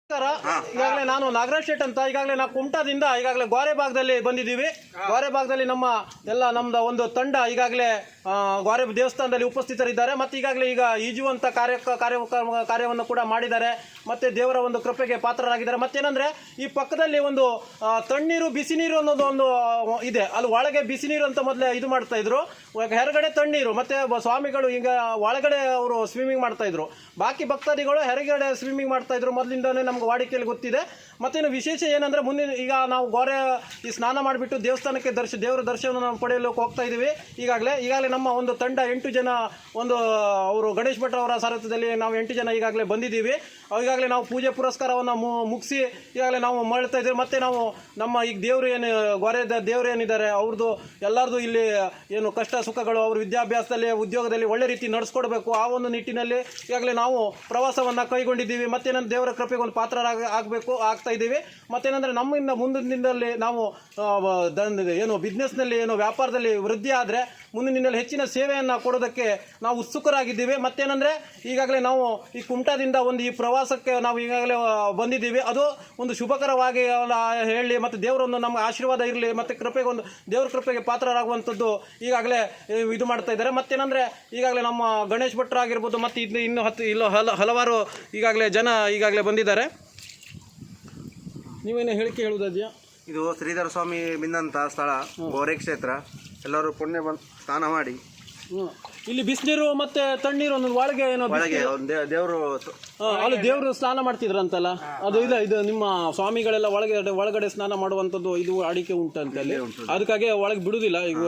ಈಗಾಗಲೇ ನಾನು ನಾಗರಾಜ್ ಶೆಟ್ ಅಂತ. ಈಗಾಗಲೇ ನಾವು ಕುಮಟಾದಿಂದ ಈಗಾಗಲೇ ಗೋರೆ ಭಾಗದಲ್ಲಿ ಬಂದಿದ್ದೀವಿ. ಗೋರೆ ಭಾಗದಲ್ಲಿ ನಮ್ದು ಒಂದು ತಂಡ ಈಗಾಗಲೇ ಗೋರೆ ದೇವಸ್ಥಾನದಲ್ಲಿ ಉಪಸ್ಥಿತರಿದ್ದಾರೆ. ಮತ್ತು ಈಗಾಗಲೇ ಈಗ ಈಜುವಂತ ಕಾರ್ಯವನ್ನು ಕೂಡ ಮಾಡಿದ್ದಾರೆ. ಮತ್ತೆ ದೇವರ ಒಂದು ಕೃಪೆಗೆ ಪಾತ್ರರಾಗಿದ್ದಾರೆ. ಮತ್ತೇನಂದ್ರೆ ಈ ಪಕ್ಕದಲ್ಲಿ ಒಂದು ತಣ್ಣೀರು ಬಿಸಿ ನೀರು ಅನ್ನೋದು ಒಂದು ಇದೆ. ಅಲ್ಲಿ ಒಳಗೆ ಬಿಸಿ ನೀರು ಅಂತ ಮೊದಲೇ ಇದು ಮಾಡ್ತಾ ಇದ್ರು, ಹೊರಗಡೆ ತಣ್ಣೀರು. ಮತ್ತೆ ಸ್ವಾಮಿಗಳು ಈಗ ಒಳಗಡೆ ಅವರು ಸ್ವಿಮ್ಮಿಂಗ್ ಮಾಡ್ತಾ ಇದ್ರು, ಬಾಕಿ ಭಕ್ತಾದಿಗಳು ಹೊರಗಡೆ ಸ್ವಿಮ್ಮಿಂಗ್ ಮಾಡ್ತಾ ಇದ್ರು. ಮೊದಲಿಂದಾನೇ ನಮ್ಗೆ ವಾಡಿಕೆಯಲ್ಲಿ ಗೊತ್ತಿದೆ. ಮತ್ತೇನು ವಿಶೇಷ ಏನಂದ್ರೆ ಮುಂದಿನ ಈಗ ನಾವು ಗೋರೆ ಈ ಸ್ನಾನ ಮಾಡಿಬಿಟ್ಟು ದೇವಸ್ಥಾನಕ್ಕೆ ದೇವರ ದರ್ಶನವನ್ನು ನಾವು ಪಡೆಯಲು ಹೋಗ್ತಾ ಇದ್ದೀವಿ. ಈಗಾಗಲೇ ನಮ್ಮ ಒಂದು ತಂಡ 8 ಜನ ಒಂದು ಅವರು ಗಣೇಶ್ ಭಟ್ ಅವರ ಸಾರಥ್ಯದಲ್ಲಿ ನಾವು 8 ಜನ ಈಗಾಗಲೇ ಬಂದಿದ್ದೀವಿ. ಈಗಾಗಲೇ ನಾವು ಪೂಜೆ ಪುರಸ್ಕಾರವನ್ನು ಮುಗಿಸಿ ಈಗಾಗಲೇ ನಾವು ಮಾಡ್ತಾ ಇದ್ದೀವಿ. ಮತ್ತೆ ನಾವು ನಮ್ಮ ಈಗ ದೇವರು ಏನು ಗೋರೆ ದೇವರು ಏನಿದ್ದಾರೆ ಅವ್ರದ್ದು ಎಲ್ಲರದು ಇಲ್ಲಿ ಏನು ಕಷ್ಟ ಸುಖಗಳು ಅವ್ರ ವಿದ್ಯಾಭ್ಯಾಸದಲ್ಲಿ ಉದ್ಯೋಗದಲ್ಲಿ ಒಳ್ಳೆ ರೀತಿ ನಡೆಸ್ಕೊಡ್ಬೇಕು, ಆ ಒಂದು ನಿಟ್ಟಿನಲ್ಲಿ ಈಗಾಗಲೇ ನಾವು ಪ್ರವಾಸವನ್ನು ಕೈಗೊಂಡಿದ್ದೀವಿ. ಮತ್ತೇನಂದ್ರೆ ದೇವರ ಕೃಪೆಗೆ ಒಂದು ಆಗ್ತಾ ಇದ್ದೀವಿ. ಮತ್ತೇನಂದ್ರೆ ನಮ್ಮಿಂದ ಮುಂದಿನ ದಿನದಲ್ಲಿ ನಾವು ಏನು ಬಿಸ್ನೆಸ್ನಲ್ಲಿ ಏನು ವ್ಯಾಪಾರದಲ್ಲಿ ವೃದ್ಧಿ ಆದರೆ ಮುಂದಿನ ದಿನದಲ್ಲಿ ಹೆಚ್ಚಿನ ಸೇವೆಯನ್ನು ಕೊಡೋದಕ್ಕೆ ನಾವು ಉತ್ಸುಕರಾಗಿದ್ದೀವಿ. ಮತ್ತೇನಂದ್ರೆ ಈಗಾಗಲೇ ನಾವು ಈ ಕುಮಟಾದಿಂದ ಒಂದು ಈ ಪ್ರವಾಸಕ್ಕೆ ನಾವು ಈಗಾಗಲೇ ಬಂದಿದ್ದೀವಿ. ಅದು ಒಂದು ಶುಭಕರವಾಗಿ ಹೇಳಿ ಮತ್ತು ದೇವರೊಂದು ನಮ್ಮ ಆಶೀರ್ವಾದ ಇರಲಿ ಮತ್ತು ದೇವರ ಕೃಪೆಗೆ ಪಾತ್ರರಾಗುವಂಥದ್ದು ಈಗಾಗಲೇ ಇದು ಮಾಡ್ತಾ ಇದ್ದಾರೆ. ಮತ್ತೇನಂದ್ರೆ ಈಗಾಗಲೇ ನಮ್ಮ ಗಣೇಶ್ ಭಟ್ರು ಆಗಿರ್ಬೋದು ಮತ್ತು ಇನ್ನು ಹಲವಾರು ಈಗಾಗಲೇ ಜನ ಈಗಾಗಲೇ ಬಂದಿದ್ದಾರೆ. ನೀವೇನು ಹೇಳಿಕೆ ಹೇಳುವುದಿದೆಯಾ? ಇದು ಶ್ರೀಧರ ಸ್ವಾಮಿ ಬಿಂದಂತ ಸ್ಥಳ, ಗೋರೆ ಕ್ಷೇತ್ರ. ಎಲ್ಲರೂ ಪುಣ್ಯ ಬಂದು ಸ್ನಾನ ಮಾಡಿ ಇಲ್ಲಿ ಬಿಸಿನೀರು ಮತ್ತೆ ತಣ್ಣೀರು ಒಂದು ಒಳಗೆ ಏನೋ ದೇವರು ಅಲ್ಲಿ ದೇವರು ಸ್ನಾನ ಮಾಡ್ತಿದ್ರಂತಲ್ಲ, ಅದು ಇದು ನಿಮ್ಮ ಸ್ವಾಮಿಗಳೆಲ್ಲ ಒಳಗಡೆ ಸ್ನಾನ ಮಾಡುವಂಥದ್ದು ಇದು ಅಡಿಕೆ ಉಂಟಂತೆ ಅಲ್ಲಿ, ಅದಕ್ಕಾಗಿ ಒಳಗೆ ಬಿಡುವುದಿಲ್ಲ ಈಗ.